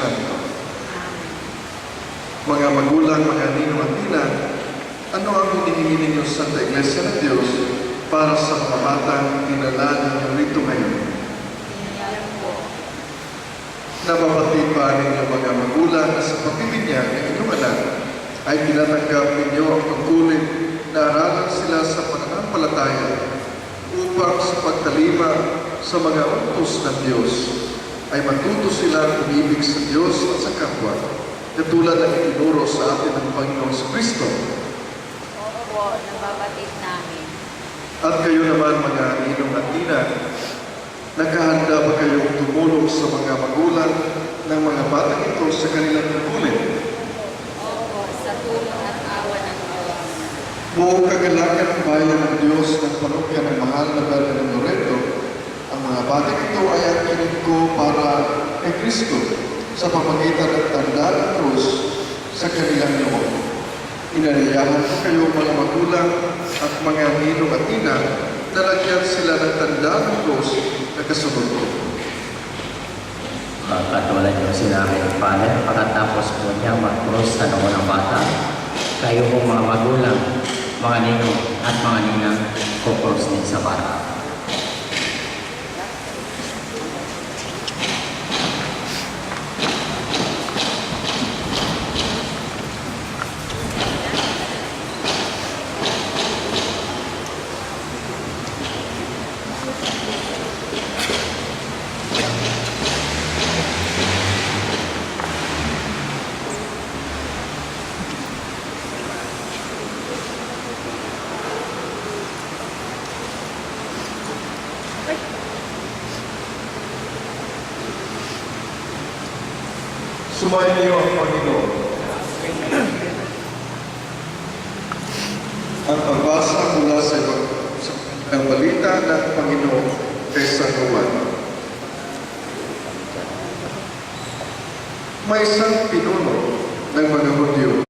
Santo. Mga magulang, mga ninong at ina, ano ang hinihingi ninyo sa Santa Iglesia ng Diyos para sa mga batang dinala ninyo rito ngayon? Nababati pa ninyo mga magulang na sa pagbibinyag ng inyong anak ay tinatanggap ninyo ang tungkulin na aralan sila sa pananampalataya upang sa pagtalima sa mga utos ng Diyos ay matuto silang umibig sa Diyos at sa kapwa, katulad ng itinuro sa atin ng Panginoon sa Kristo. Oo po, nababatid namin. At kayo naman mga ninong at ina, nakahanda ba kayong tumulong sa mga magulang ng mga batang ito sa kanilang tungkulin? Oo, sa tulong at awa ng Diyos. Buong kagalakan ng bayan ng Diyos ng parokya ng mahal na Birhen ng Loreto, ang mga batang ito ay angkinin ko para kay Kristo sa pamamagitan ng tanda ng krus sa kanilang loob. Inanayahan ko kayo mga magulang at mga ninong at ina na lagyan sila ng tanda ng krus na kasunod ko. Katulad yung sinabi ng Father, pagkatapos po niya mag-cross sa noon ng bata, kayo po mga magulang, mga ninong at mga ninang kukross din sa bata. Sumayin niyo ang Panginoon. Ang pagbasa mula sa balita ng Panginoon kay San Juan. May isang pinuno ng mga Hudyo